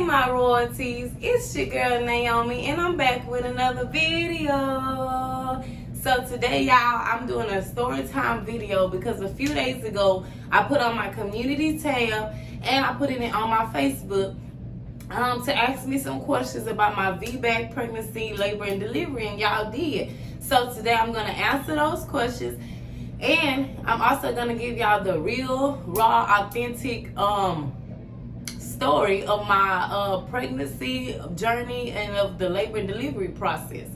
my royalties, it's your girl Naiome, and I'm back with another video. So today, y'all, I'm doing a story time video because a few days ago I put on my community tab and I put it on my Facebook to ask me some questions about my Vbac pregnancy, labor, and delivery, and y'all did. So today I'm gonna answer those questions, and I'm also gonna give y'all the real, raw, authentic story of my pregnancy journey and of the labor and delivery process.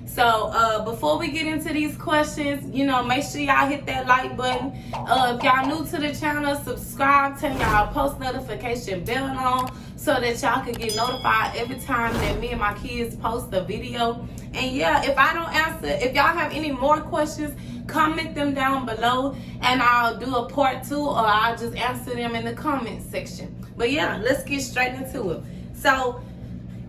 So before we get into these questions, make sure y'all hit that like button. If y'all new to the channel, subscribe, turn y'all post notification bell on so that y'all can get notified every time that me and my kids post a video. And yeah, if I don't answer, if y'all have any more questions, comment them down below and I'll do a part 2, or I'll just answer them in the comment section. But yeah, let's get straight into it. So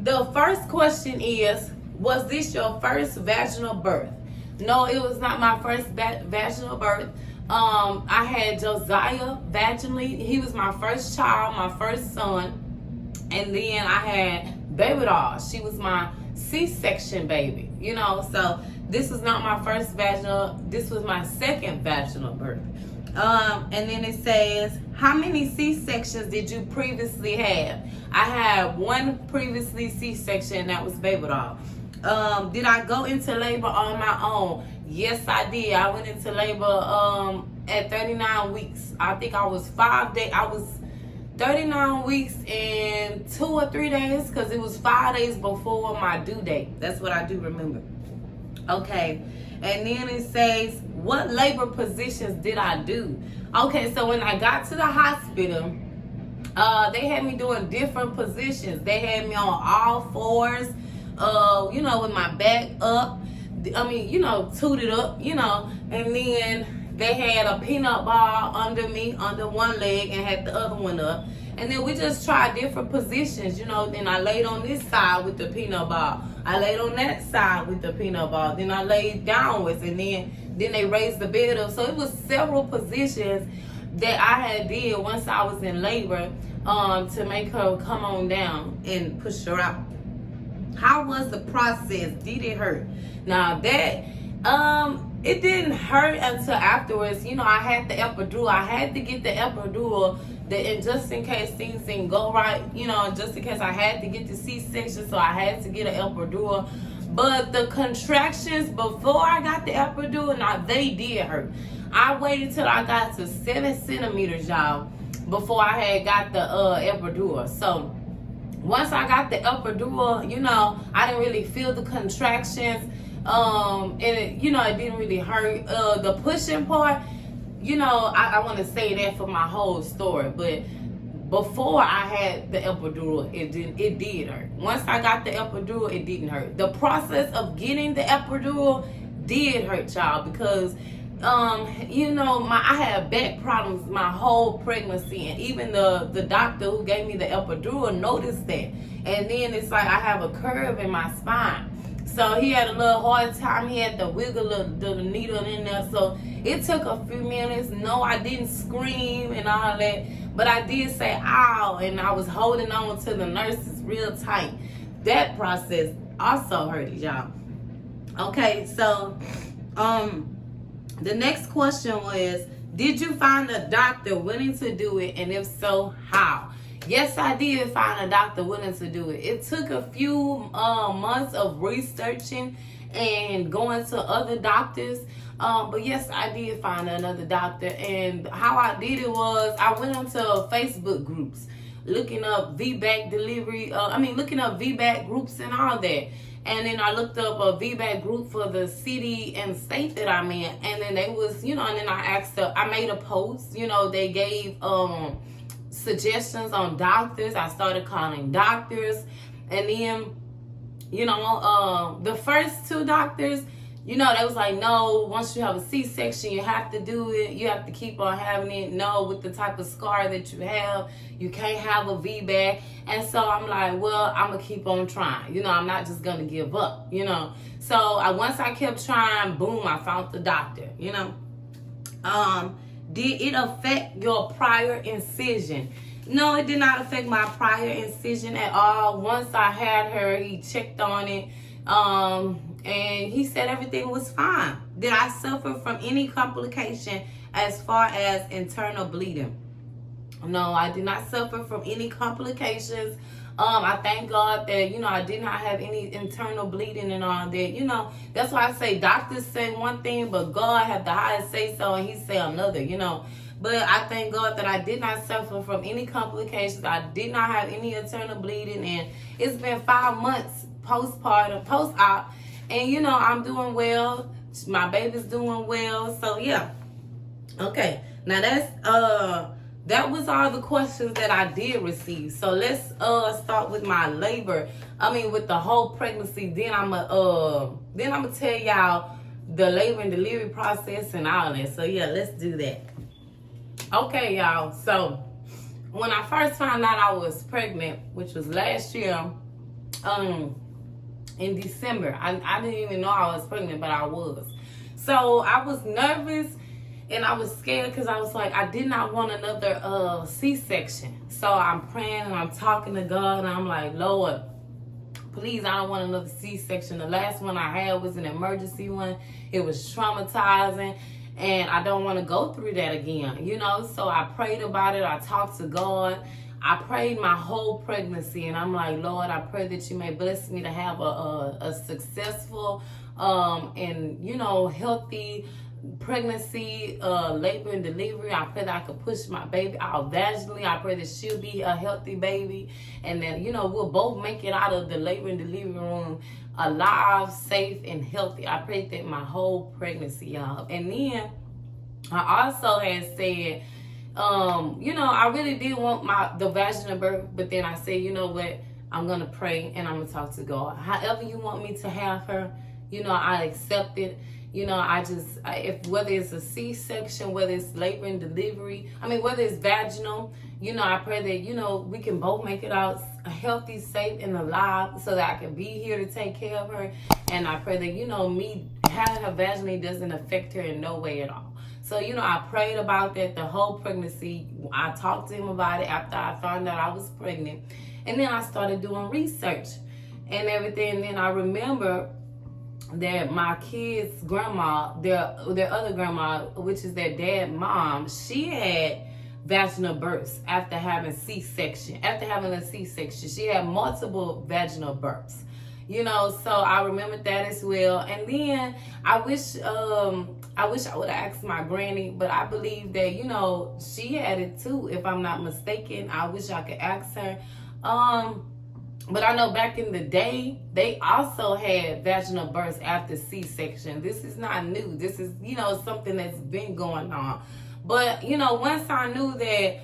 the first question is, was this your first vaginal birth? No, it was not my first vaginal birth. I had Joeziah vaginally. He was my first child, my first son. And then I had Babydoll. She was my C-section baby, so this was not my first vaginal, this was my second vaginal birth. And then it says, how many C-sections did you previously have? I had one previously C-section, that was Babydoll. Did I go into labor on my own? Yes, I did. I went into labor at 39 weeks. I think I was 39 weeks and 2 or 3 days, because it was 5 days before my due date. That's what I do remember. Okay, and then it says, what labor positions did I do? Okay, so when I got to the hospital, they had me doing different positions. They had me on all fours, with my back up. Tooted up, and then they had a peanut ball under me, under one leg, and had the other one up. And then we just tried different positions, Then I laid on this side with the peanut ball. I laid on that side with the peanut ball. Then I laid downwards, and then they raised the bed up. So it was several positions that I had did once I was in labor to make her come on down and push her out. How was the process? Did it hurt? Now that it didn't hurt until afterwards. I had the epidural. I had to get the epidural, and just in case things didn't go right, just in case I had to get the C-section, so I had to get an epidural. But the contractions before I got the epidural, now they did hurt. I waited till I got to 7 centimeters, y'all, before I had got the epidural. So once I got the epidural, I didn't really feel the contractions. And it didn't really hurt. The pushing part, I want to say that for my whole story, but before I had the epidural, it did hurt. Once I got the epidural, it didn't hurt. The process of getting the epidural did hurt, y'all, because I had back problems my whole pregnancy, and even the doctor who gave me the epidural noticed that. And then it's like I have a curve in my spine. So he had a little hard time. He had to wiggle the needle in there. So it took a few minutes. No, I didn't scream and all that. But I did say, ow. And I was holding on to the nurses real tight. That process also hurted, y'all. Okay, so the next question was, did you find a doctor willing to do it? And if so, how? Yes, I did find a doctor willing to do it. It took a few months of researching and going to other doctors. But yes, I did find another doctor. And how I did it was I went into Facebook groups, looking up Vbac delivery, looking up Vbac groups and all that. And then I looked up a Vbac group for the city and state that I'm in. And then they was, and then I asked her, I made a post, they gave suggestions on doctors. I started calling doctors, and then the first 2 doctors, they was like, no, once you have a C-section, you have to do it. You have to keep on having it. No, with the type of scar that you have, you can't have a Vbac. And so I'm like, well, I'm gonna keep on trying. I'm not just gonna give up. So once I kept trying, boom, I found the doctor. Did it affect your prior incision? No, it did not affect my prior incision at all. Once I had her, he checked on it, and he said everything was fine. Did I suffer from any complication as far as internal bleeding? No, I did not suffer from any complications. I thank God that, I did not have any internal bleeding and all that. That's why I say doctors say one thing, but God have the highest say so, and he say another, But I thank God that I did not suffer from any complications. I did not have any internal bleeding, and it's been 5 months postpartum, post-op, and, I'm doing well. My baby's doing well, so yeah. Okay, now that was all the questions that I did receive. So let's start with my labor. With the whole pregnancy. Then I'm gonna tell y'all the labor and delivery process and all that. So yeah, let's do that. Okay, y'all. So when I first found out I was pregnant, which was last year, in December, I didn't even know I was pregnant, but I was. So I was nervous. And I was scared because I was like, I did not want another C-section. So I'm praying and I'm talking to God, and I'm like, Lord, please, I don't want another C-section. The last one I had was an emergency one. It was traumatizing, and I don't want to go through that again, So I prayed about it. I talked to God. I prayed my whole pregnancy, and I'm like, Lord, I pray that you may bless me to have a successful and, healthy pregnancy, labor and delivery. I pray that I could push my baby out vaginally. I pray that she'll be a healthy baby, and that we'll both make it out of the labor and delivery room alive, safe, and healthy. I prayed that my whole pregnancy, y'all. And then I also had said, I really did want the vaginal birth, but then I said, you know what, I'm gonna pray and I'm gonna talk to God. However you want me to have her, I accept it. If whether it's a C-section, whether it's labor and delivery, whether it's vaginal, I pray that, we can both make it out healthy, safe, and alive, so that I can be here to take care of her. And I pray that, me having her vaginally doesn't affect her in no way at all. So, I prayed about that the whole pregnancy. I talked to him about it after I found out I was pregnant. And then I started doing research and everything. And then I remember that my kids' grandma, their other grandma, which is their dad's mom, she had vaginal births after having C-section. After having a C-section, she had multiple vaginal births. So I remembered that as well. And then I wish I would have asked my granny, but I believe that, she had it too, if I'm not mistaken. I wish I could ask her. But I know back in the day, they also had vaginal births after C-section. This is not new. This is, something that's been going on. But, once I knew that,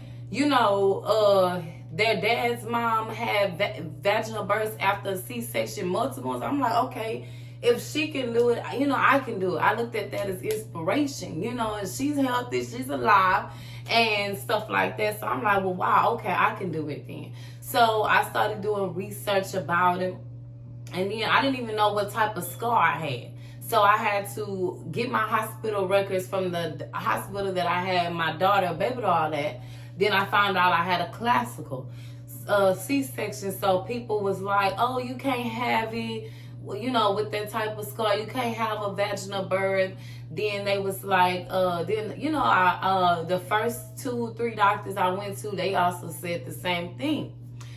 their dad's mom had vaginal births after C-section multiples, I'm like, okay, if she can do it, I can do it. I looked at that as inspiration, and she's healthy, she's alive, and stuff like that. So I'm like, well, wow, okay, I can do it then. So I started doing research about it, and then I didn't even know what type of scar I had. So I had to get my hospital records from the hospital that I had my daughter, Babydoll, at. Then I found out I had a classical C-section. So people was like, oh, you can't have it, with that type of scar. You can't have a vaginal birth. Then they was like, the first 2-3 doctors I went to, they also said the same thing.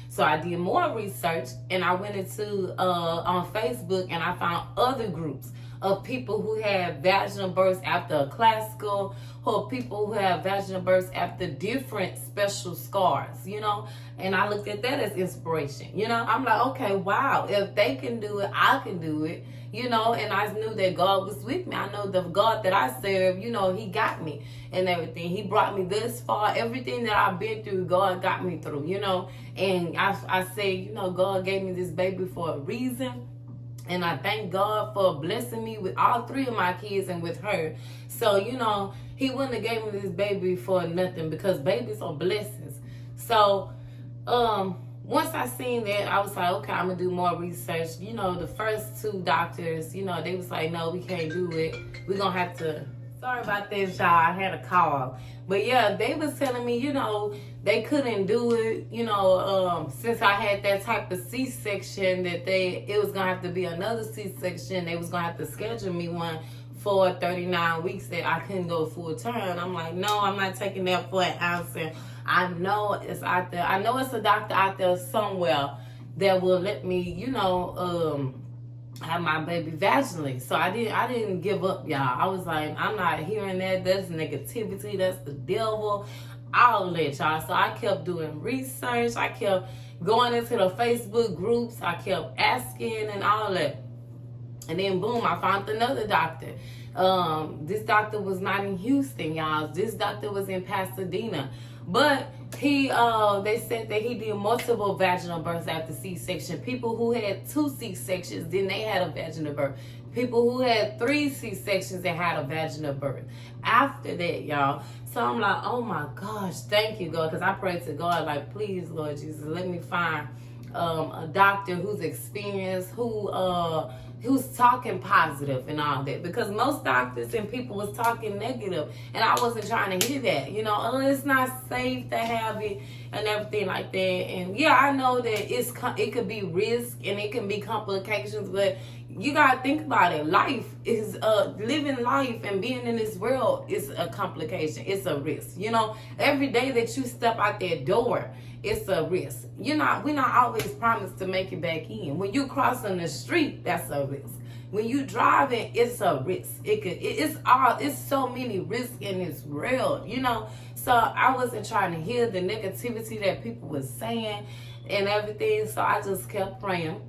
So I did more research, and I went into on Facebook, and I found other groups of people who had vaginal births after a classical, or people who have vaginal births after different special scars, and I looked at that as inspiration. I'm like, okay, wow, if they can do it, I can do it, and I knew that God was with me. I know the God that I serve, He got me and everything. He brought me this far. Everything that I've been through, God got me through, and I say, God gave me this baby for a reason. And I thank God for blessing me with all 3 of my kids and with her. So, He wouldn't have gave me this baby for nothing, because babies are blessings. So, once I seen that, I was like, okay, I'm going to do more research. The first 2 doctors, they was like, no, we can't do it. We're going to have to Sorry about this, y'all. I had a call. But yeah, they was telling me, they couldn't do it, since I had that type of C-section, that it was going to have to be another C-section. They was going to have to schedule me one for 39 weeks that I couldn't go full term. I'm like, no, I'm not taking that for an answer. I know it's out there. I know it's a doctor out there somewhere that will let me, have my baby vaginally. So I didn't give up, y'all. I was like, I'm not hearing that. That's negativity. That's the devil. I'll let y'all. So I kept doing research. I kept going into the Facebook groups. I kept asking and all that. And then boom, I found another doctor. This doctor was not in Houston, y'all. This doctor was in Pasadena. But they said that he did multiple vaginal births after C-section. People who had 2 C-sections, then they had a vaginal birth. People who had 3 C-sections, they had a vaginal birth after that, y'all. So I'm like, oh my gosh, thank you, God. Because I prayed to God, like, please, Lord Jesus, let me find a doctor who's experienced, who's talking positive and all that, because most doctors and people was talking negative, and I wasn't trying to hear that. It's not safe to have it and everything like that. And yeah, I know that it could be risk and it can be complications, but you gotta think about it. Life is living life and being in this world is a complication. It's a risk. Every day that you step out that door, it's a risk. We're not always promised to make it back in. When you crossing the street, that's a risk. When you driving, it's a risk. It's so many risks in this world, So I wasn't trying to hear the negativity that people were saying and everything. So I just kept praying.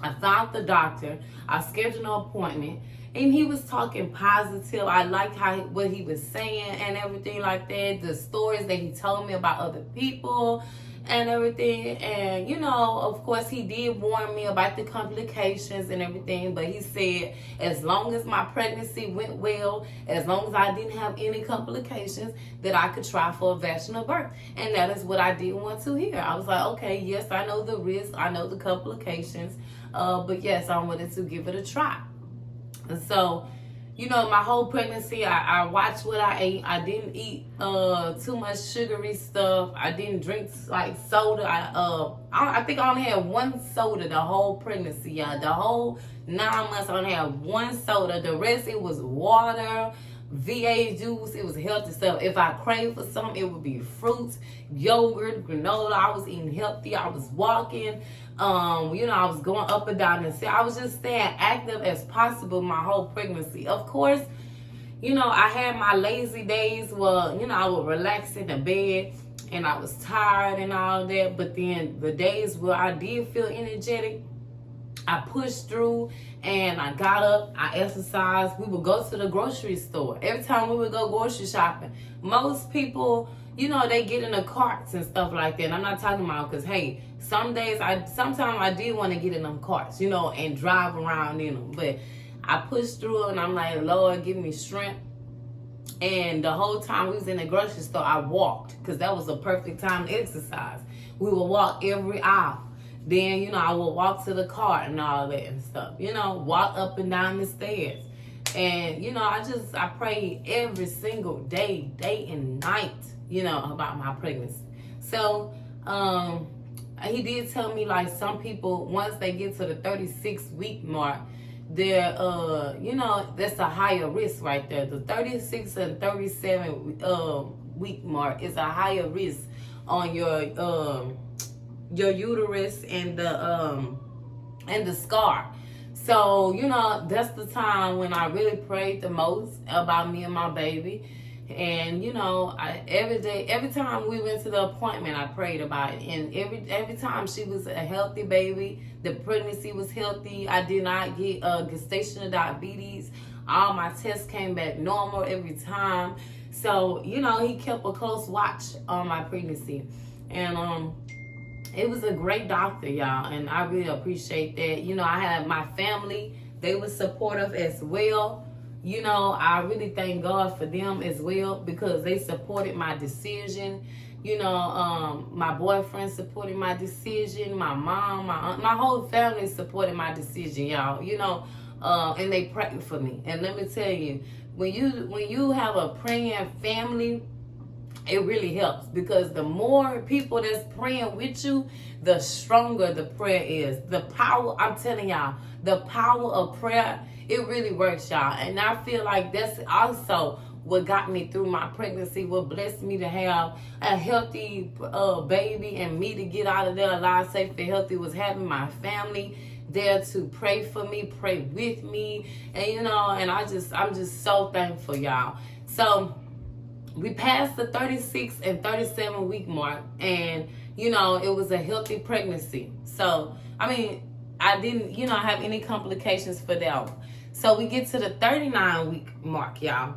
I found the doctor. I scheduled an appointment, and he was talking positive. I liked what he was saying and everything like that. The stories that he told me about other people and everything. And, of course, he did warn me about the complications and everything. But he said, as long as my pregnancy went well, as long as I didn't have any complications, that I could try for a vaginal birth. And that is what I did want to hear. I was like, okay, yes, I know the risk. I know the complications. But yes, I wanted to give it a try. And so, my whole pregnancy, I watched what I ate. I didn't eat too much sugary stuff. I didn't drink like soda. I think I only had 1 soda the whole pregnancy, y'all. The whole 9 months, I only had 1 soda. The rest, it was water, VA juice. It was healthy stuff. If I craved for something, it would be fruits, yogurt, granola. I was eating healthy. I was walking. I was going up and down the stairs. I was just staying active as possible my whole pregnancy. Of course, I had my lazy days where, I would relax in the bed and I was tired and all that. But then the days where I did feel energetic, I pushed through and I got up, I exercised. We would go to the grocery store. Every time we would go grocery shopping, most people, they get in the carts and stuff like that. And I'm not talking about because, hey, sometimes I did want to get in them carts, and drive around in them. But I pushed through and I'm like, Lord, give me strength. And the whole time we was in the grocery store, I walked because that was a perfect time to exercise. We would walk every hour. Then, I would walk to the car and all that and stuff, walk up and down the stairs. And, I prayed every single day and night, about my pregnancy. So, he did tell me, like, some people, once they get to the 36-week mark, they're, that's a higher risk right there. The 36 and 37 week mark is a higher risk on your uterus and the scar. So, that's the time when I really prayed the most about me and my baby. And, every time we went to the appointment, I prayed about it. And every time she was a healthy baby, the pregnancy was healthy. I did not get gestational diabetes. All my tests came back normal every time. So, he kept a close watch on my pregnancy. And, it was a great doctor, y'all, and I really appreciate that. I had my family. They were supportive as well. I really thank God for them as well because they supported my decision. My boyfriend supported my decision. My mom, my aunt, my whole family supported my decision, y'all. And they prayed for me. And let me tell you, when you have a praying family, it really helps, because the more people that's praying with you, the stronger the prayer is. The power, I'm telling y'all, the power of prayer, it really works, y'all. And I feel like that's also what got me through my pregnancy, what blessed me to have a healthy baby, and me to get out of there alive, safe, and healthy, was having my family there to pray for me, pray with me, and and I'm just so thankful, y'all. So we passed the 36 and 37 week mark, and it was a healthy pregnancy. So I didn't have any complications for that one. So we get to the 39 week mark, y'all,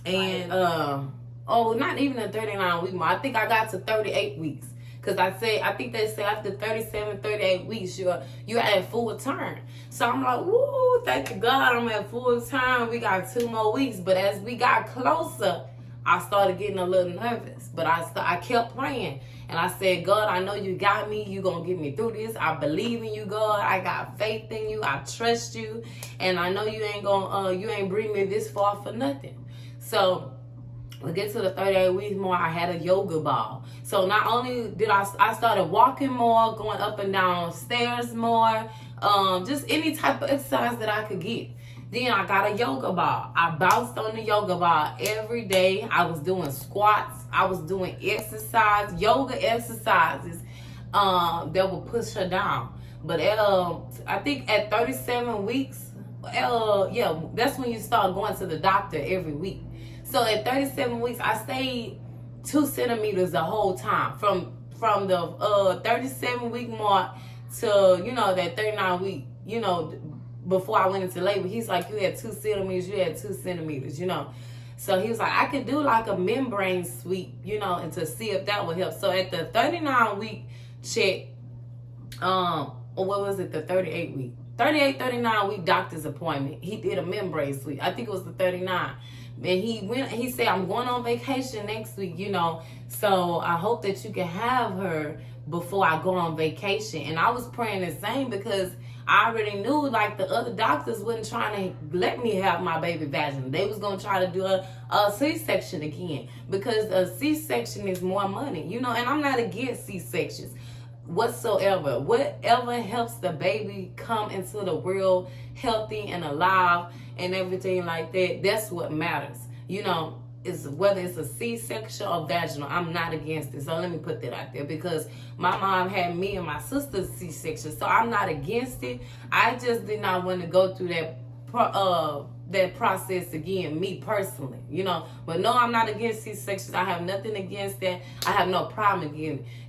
and not even the 39 week mark. I think I got to 38 weeks. Because I think they say after 37, 38 weeks, you're at full term. So I'm like, woo, thank you God, I'm at full term. We got 2 more weeks. But as we got closer, I started getting a little nervous. But I kept praying. And I said, God, I know you got me. You're going to get me through this. I believe in you, God. I got faith in you. I trust you. And I know you ain't bring me this far for nothing. So we get to the 38 weeks more, I had a yoga ball. So not only did I started walking more, going up and down stairs more, just any type of exercise that I could get. Then I got a yoga ball. I bounced on the yoga ball every day. I was doing squats. I was doing yoga exercises that would push her down. But I think at 37 weeks, that's when you start going to the doctor every week. So at 37 weeks, I stayed 2 centimeters the whole time. From the 37 week mark to, that 39 week, before I went into labor. He's like, you had 2 centimeters, So he was like, I could do like a membrane sweep, and to see if that would help. So at the 39 week check, or what was it, the 38 week? 39 week doctor's appointment. He did a membrane sweep. I think it was the 39. And he said, I'm going on vacation next week, so I hope that you can have her before I go on vacation. And I was praying the same, because I already knew, like, the other doctors wasn't trying to let me have my baby vaginally. They was going to try to do a C-section again, because a C-section is more money, and I'm not against C-sections whatsoever. Whatever helps the baby come into the world healthy and alive and everything like that, that's what matters. Is whether it's a C-section or vaginal, I'm not against it. So let me put that out there, because my mom had me and my sister's C-section, so I'm not against it. I just did not want to go through that process again, me personally, But no, I'm not against C-sections. I have nothing against that. I have no problem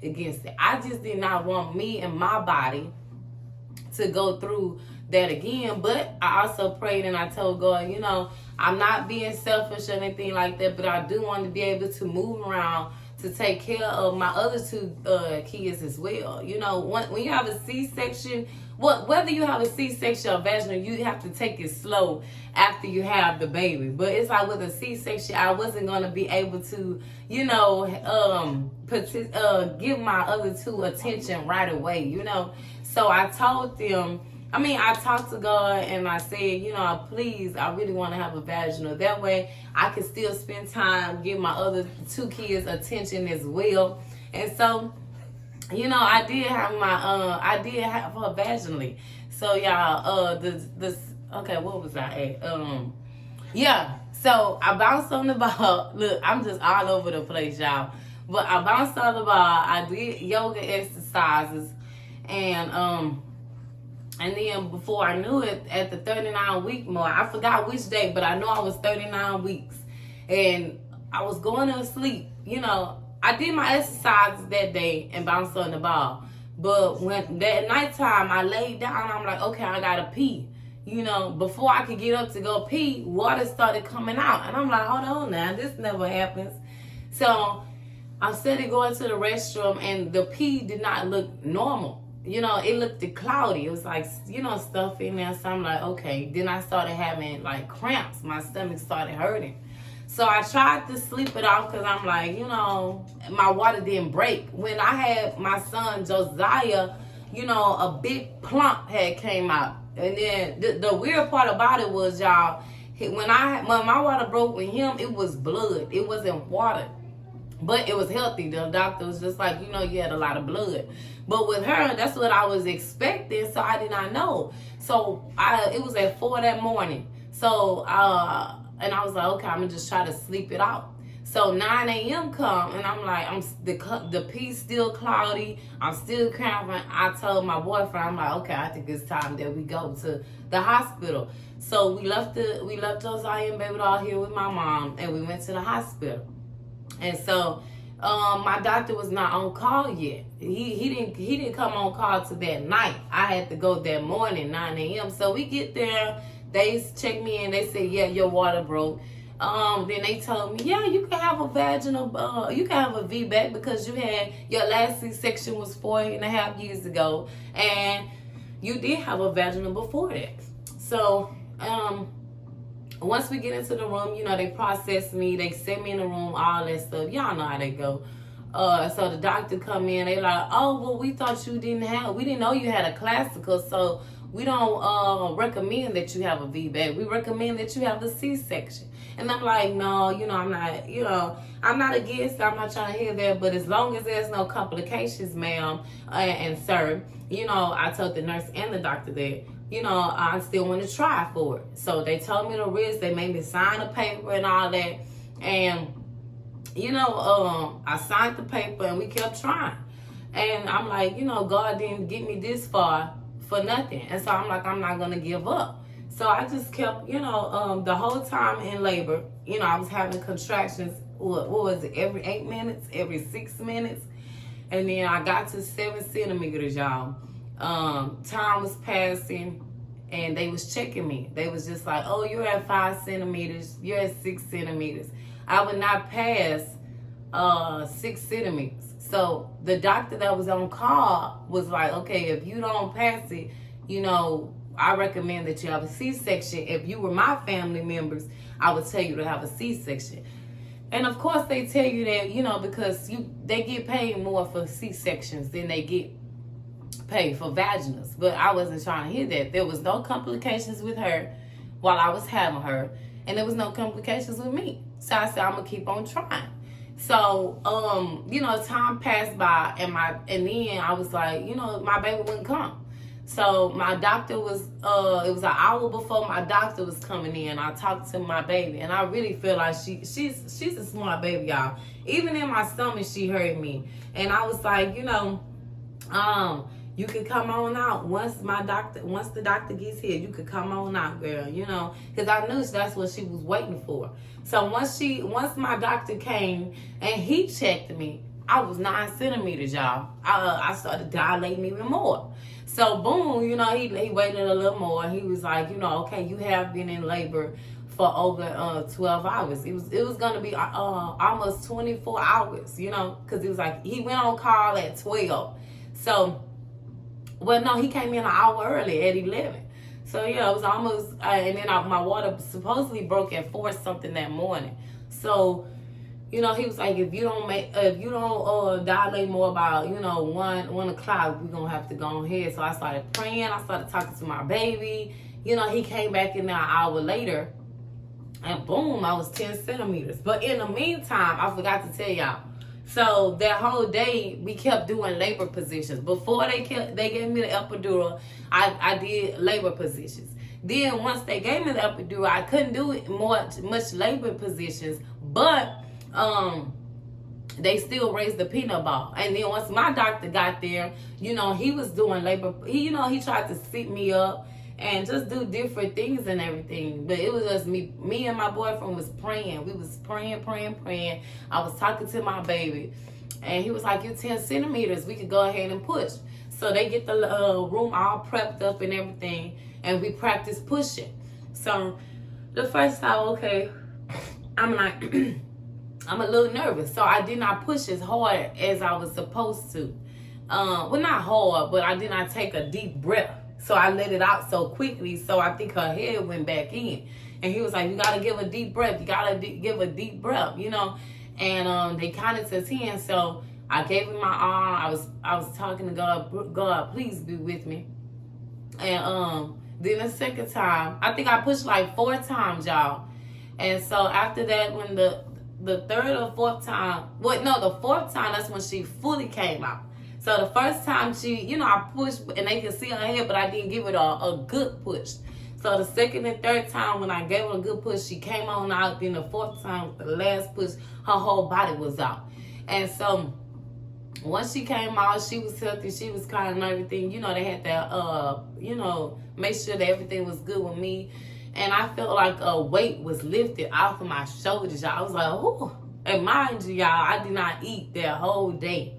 against it. I just did not want me and my body to go through that again. But I also prayed and I told God, I'm not being selfish or anything like that, but I do want to be able to move around to take care of my other 2 kids as well. When you have a C-section, whether you have a C-section or vaginal, you have to take it slow after you have the baby. But it's like with a C-section, I wasn't going to be able to, give my other 2 attention right away, So I told them, I talked to God and I said, please, I really want to have a vaginal. That way I can still spend time, give my other 2 kids attention as well. And so, I did have her vaginally. So y'all, okay, what was I at? So I bounced on the ball. Look, I'm just all over the place, y'all. But I bounced on the ball. I did yoga exercises, and then before I knew it, at the 39 week mark, I forgot which day, but I know I was 39 weeks. And I was going to sleep. I did my exercises that day and bounced on the ball. But when that nighttime, I laid down, I'm like, okay, I got to pee. Before I could get up to go pee, water started coming out. And I'm like, hold on now, this never happens. So I started going to the restroom, and the pee did not look normal. It looked cloudy. It was like, stuff in there. So I'm like, okay. Then I started having like cramps. My stomach started hurting. So I tried to sleep it off, because I'm like, my water didn't break. When I had my son Joeziah, a big plump had came out. And then the weird part about it was, y'all, When my water broke with him, it was blood. It wasn't water. But it was healthy. The doctor was just like, you had a lot of blood. But with her, that's what I was expecting, so I did not know. So it was at 4 that morning. So, and I was like, okay, I'm going to just try to sleep it out. So 9 a.m. come, and I'm like, the pea's still cloudy. I'm still cramping. I told my boyfriend, I'm like, okay, I think it's time that we go to the hospital. So we left Joeziah and Babydoll here with my mom, and we went to the hospital. And so my doctor was not on call yet. He didn't come on call to that night. I had to go that morning, 9 a.m. So we get there. They check me in. They say, yeah, your water broke. Then they told me, yeah, you can have a vaginal, you can have a Vbac because your last C-section was 4.5 years ago, and you did have a vaginal before that. So, once we get into the room, they process me, they send me in the room, all that stuff. Y'all know how they go. So the doctor come in, they like, oh, well, we thought we didn't know you had a classical, so we don't recommend that you have a VBAC. We recommend that you have a C-section. And I'm like, no, I'm not against it. I'm not trying to hear that. But as long as there's no complications, ma'am and sir, I told the nurse and the doctor that, I still want to try for it. So they told me the risk. They made me sign a paper and all that. And, I signed the paper and we kept trying. And I'm like, God didn't get me this far for nothing. And so I'm like, I'm not going to give up. So I just kept, the whole time in labor, I was having contractions, what was it, every 8 minutes, every 6 minutes. And then I got to 7 centimeters, y'all. Time was passing and they was checking me. They was just like, oh, you're at 5 centimeters, you're at 6 centimeters. I would not pass 6 centimeters. So the doctor that was on call was like, okay, if you don't pass it, I recommend that you have a C-section. If you were my family members, I would tell you to have a C-section. And of course they tell you that, because they get paid more for C-sections than they get paid for vaginals. But I wasn't trying to hear that. There was no complications with her while I was having her, and there was no complications with me. So I said, I'm gonna keep on trying. So, time passed by, and then I was like, my baby wouldn't come. So my doctor was, it was an hour before my doctor was coming in. I talked to my baby, and I really feel like she's a smart baby, y'all. Even in my stomach, she heard me. And I was like, you can come on out once the doctor gets here. You could come on out, girl, because I knew that's what she was waiting for. So once my doctor came and he checked me, I was 9 centimeters, y'all. I started dilating even more. So boom, he waited a little more. He was like, okay, you have been in labor for over 12 hours. It was gonna be almost 24 hours, because it was like he went on call at 12. So, well, no, he came in an hour early at 11. So yeah, it was almost, and then my water supposedly broke at 4 something that morning. So, he was like, if you don't dilate more about, 1 o'clock, we're going to have to go ahead. So I started praying. I started talking to my baby. He came back in there an hour later, and boom, I was 10 centimeters. But in the meantime, I forgot to tell y'all. So that whole day, we kept doing labor positions. Before they gave me the epidural, I did labor positions. Then once they gave me the epidural, I couldn't do it much labor positions, but they still raised the peanut ball. And then once my doctor got there, he was doing labor. He tried to sit me up and just do different things and everything. But it was just me and my boyfriend was praying. We was praying. I was talking to my baby, and he was like, you're 10 centimeters. We could go ahead and push. So they get the room all prepped up and everything, and we practice pushing. So the first time, okay, I'm like, I'm a little nervous. So I did not push as hard as I was supposed to. Well, not hard, but I did not take a deep breath. So I let it out so quickly, so I think her head went back in. And he was like, you got to give a deep breath. You got to give a deep breath, And they counted to 10, so I gave him my arm. I was talking to God, please be with me. And Then the second time, I think I pushed like 4 times, y'all. And so after that, when the third or fourth time, the fourth time, that's when she fully came out. So the first time she, I pushed and they could see her head, but I didn't give it a good push. So the second and third time when I gave her a good push, she came on out. Then the fourth time, the last push, her whole body was out. And so once she came out, she was healthy, she was kind and everything. They had to, make sure that everything was good with me. And I felt like a weight was lifted off of my shoulders, y'all. I was like, ooh. And mind you, y'all, I did not eat that whole day.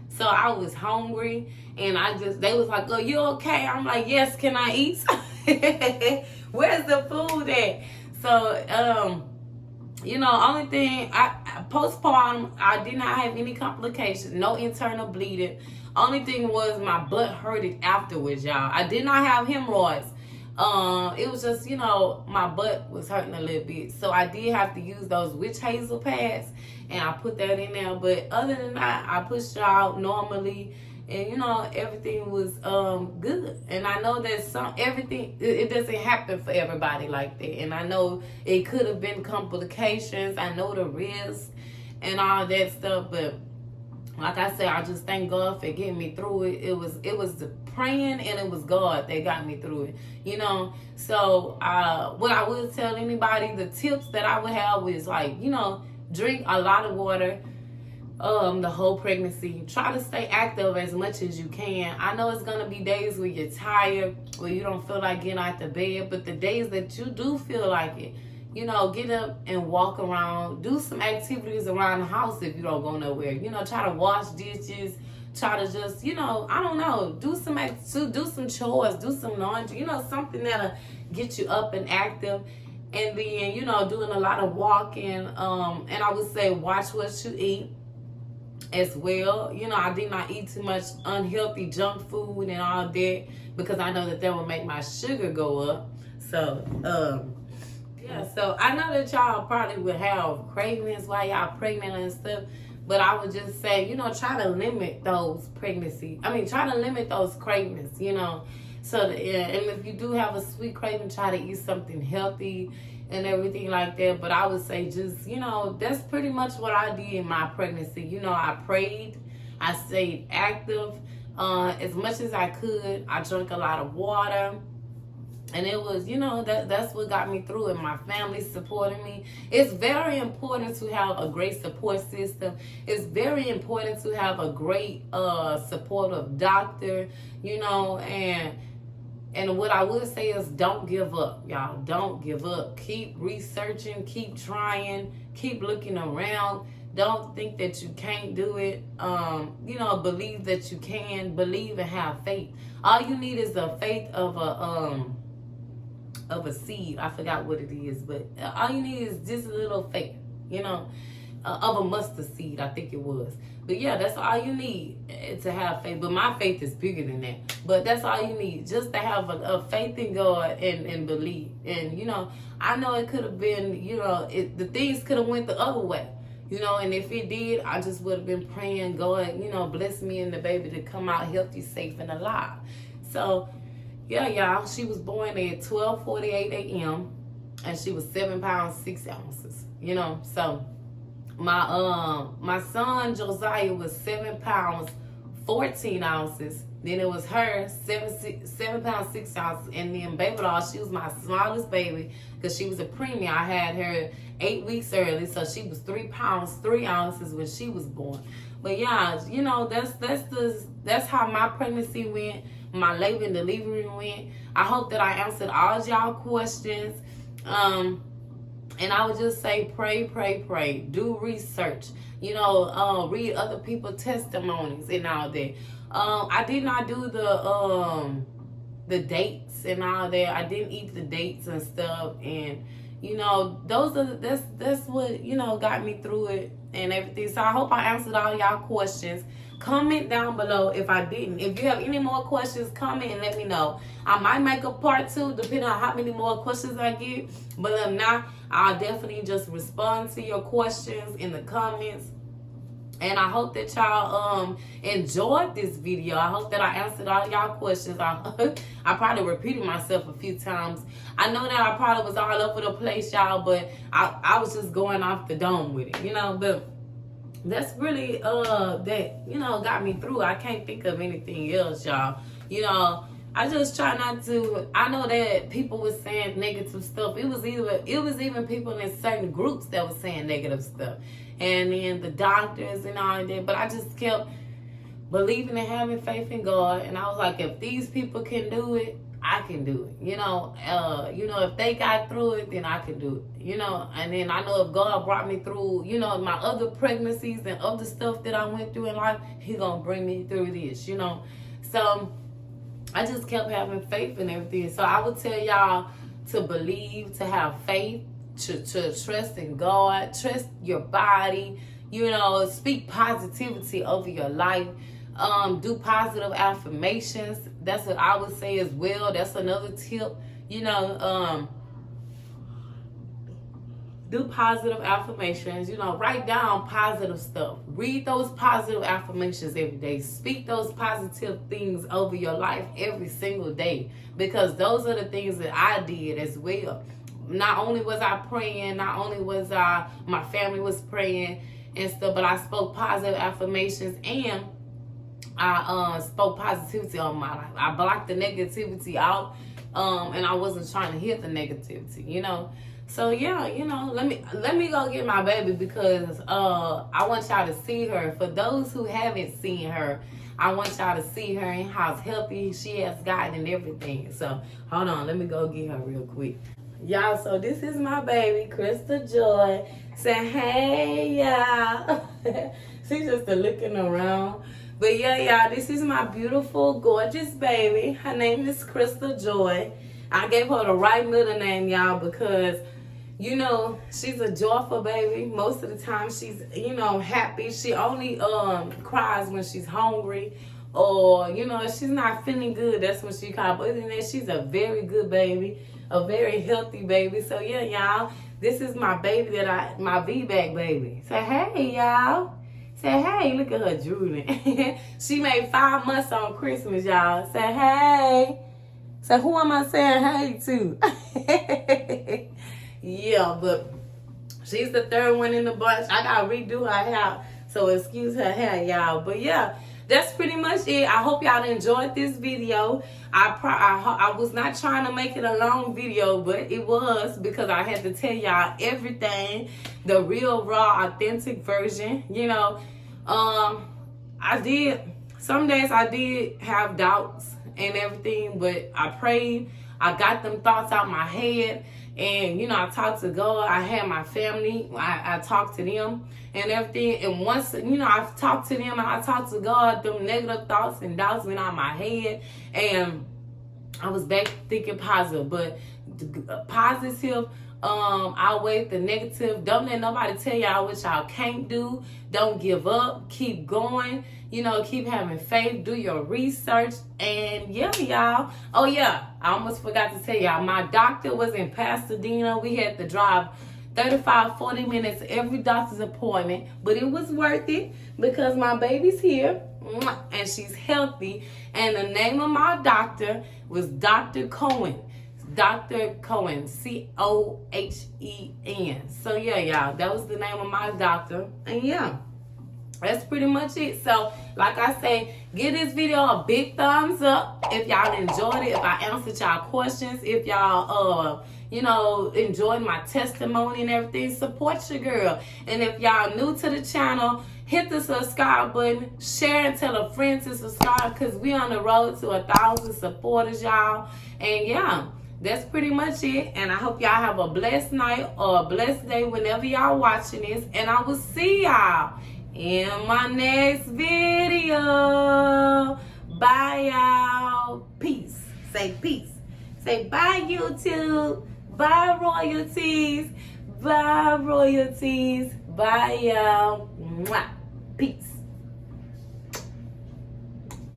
So I was hungry, and they was like, oh, you okay? I'm like, yes, can I eat? Where's the food at? So, only thing, postpartum, I did not have any complications, no internal bleeding. Only thing was my butt hurted afterwards, y'all. I did not have hemorrhoids. It was just, my butt was hurting a little bit. So I did have to use those witch hazel pads, and I put that in there. But other than that, I pushed her out normally, and everything was good. And I know that everything it doesn't happen for everybody like that. And I know it could have been complications. I know the risk and all that stuff, but like I said, I just thank God for getting me through it. It was the praying, and it was God that got me through it. So what I would tell anybody, the tips that I would have was like, drink a lot of water the whole pregnancy. Try to stay active as much as you can. I know it's gonna be days where you're tired, where you don't feel like getting out the bed, but the days that you do feel like it, get up and walk around. Do some activities around the house if you don't go nowhere. Try to wash dishes. Try to just, I don't know, do some chores, do some laundry, something that'll get you up and active. And then, doing a lot of walking. And I would say watch what you eat as well. I did not eat too much unhealthy junk food and all that, because I know that would make my sugar go up. So, yeah, so I know that y'all probably would have cravings while y'all pregnant and stuff, but I would just say, try to limit those try to limit those cravings, So, and if you do have a sweet craving, try to eat something healthy and everything like that. But I would say just, that's pretty much what I did in my pregnancy. I prayed, I stayed active as much as I could. I drank a lot of water. And it was, that's what got me through it. My family supported me. It's very important to have a great support system. It's very important to have a great supportive doctor, and what I would say is don't give up, y'all. Don't give up. Keep researching, keep trying, keep looking around. Don't think that you can't do it. Believe that you can. Believe and have faith. All you need is the faith of a seed. I forgot what it is, but all you need is just a little faith, of a mustard seed, I think it was. But yeah, that's all you need to have faith. But my faith is bigger than that. But that's all you need, just to have a faith in God and believe. And I know it could have been, the things could have went the other way. And if it did, I just would have been praying, God, bless me and the baby to come out healthy, safe, and alive. So yeah, y'all, she was born at 12:48 a.m. and she was 7 pounds 6 ounces. So my son Joeziah was 7 pounds 14 ounces. Then it was her 7 pounds 6 ounces, and then Babydoll, she was my smallest baby because she was a preemie. I had her 8 weeks early, so she was 3 pounds 3 ounces when she was born. But yeah, that's how my pregnancy went. My labor and delivery went. I hope that I answered all y'all questions. And I would just say pray. Do research. Read other people's testimonies and all that. I did not do the dates and all that. I didn't eat the dates and stuff, and that's what got me through it and everything. So I hope I answered all y'all questions. Comment down below if I didn't. If you have any more questions, comment and let me know. I might make a part 2 depending on how many more questions I get. But if not, I'll definitely just respond to your questions in the comments. And I hope that y'all enjoyed this video. I hope that I answered all y'all questions. I probably repeated myself a few times. I know that I probably was all over the place, y'all, but I was just going off the dome with it, you know. But that's really that, you know, got me through. I can't think of anything else, y'all. You know, I just try not to. I know that people were saying negative stuff. It was even people in certain groups that were saying negative stuff, and then the doctors and all that. But I just kept believing and having faith in God, and I was like, if these people can do it, I can do it. You know, if they got through it, then I can do it. You know, and then I know if God brought me through, you know, my other pregnancies and other stuff that I went through in life, He gonna bring me through this. You know, so I just kept having faith in everything. So I would tell y'all to believe, to have faith, to trust in God, trust your body, you know, speak positivity over your life, do positive affirmations. That's what I would say as well. That's another tip, you know, do positive affirmations, you know, write down positive stuff. Read those positive affirmations every day. Speak those positive things over your life every single day, because those are the things that I did as well. Not only was I praying, not only was my family was praying and stuff, but I spoke positive affirmations and I spoke positivity on my life. I blocked the negativity out, and I wasn't trying to hear the negativity, you know. So yeah, you know, let me go get my baby, because I want y'all to see her. For those who haven't seen her, I want y'all to see her and how healthy she has gotten and everything. So hold on, let me go get her real quick. Y'all, so this is my baby, Christal Joy. Say hey, y'all. She's just looking around. But yeah, y'all, this is my beautiful, gorgeous baby. Her name is Christal Joy. I gave her the right middle name, y'all, because, you know, she's a joyful baby. Most of the time she's, you know, happy. She only cries when she's hungry, or, you know, if she's not feeling good, that's when she cries. But other than that, she's a very good baby, a very healthy baby. So yeah, y'all, this is my baby my Vbac baby. Say hey, y'all. Say hey, look at her drooling. She made 5 months on Christmas, y'all. Say hey. So who am I saying hey to? Yeah, but she's the third one in the bunch. I gotta redo her hair, so excuse her hair, y'all. But yeah, that's pretty much it. I hope y'all enjoyed this video. I was not trying to make it a long video, but it was, because I had to tell y'all everything, the real, raw, authentic version. You know, some days I did have doubts and everything, but I prayed. I got them thoughts out my head, and, you know, I talked to God. I had my family. I talked to them and everything. And once, you know, I've talked to them and I talked to God, them negative thoughts and doubts went out my head, and I was back thinking positive. But positive outweigh the negative. Don't let nobody tell y'all what y'all can't do. Don't give up. Keep going. You know, keep having faith. Do your research. And yeah, y'all. Oh yeah, I almost forgot to tell y'all, my doctor was in Pasadena. We had to drive 35-40 minutes to every doctor's appointment, but it was worth it, because my baby's here and she's healthy. And the name of my doctor was Dr. Cohen. Dr. Cohen, Cohen. So yeah, y'all, that was the name of my doctor. And yeah, that's pretty much it. So like I say, give this video a big thumbs up if y'all enjoyed it, if I answered y'all questions, if y'all you know, enjoyed my testimony and everything. Support your girl. And if y'all new to the channel, hit the subscribe button, share and tell a friend to subscribe, because we on the road to 1,000 supporters, y'all. And yeah, that's pretty much it. And I hope y'all have a blessed night or a blessed day whenever y'all watching this. And I will see y'all in my next video. Bye, y'all. Peace. Say peace. Say bye, YouTube. Bye, royalties. Bye, royalties. Bye, y'all. Peace.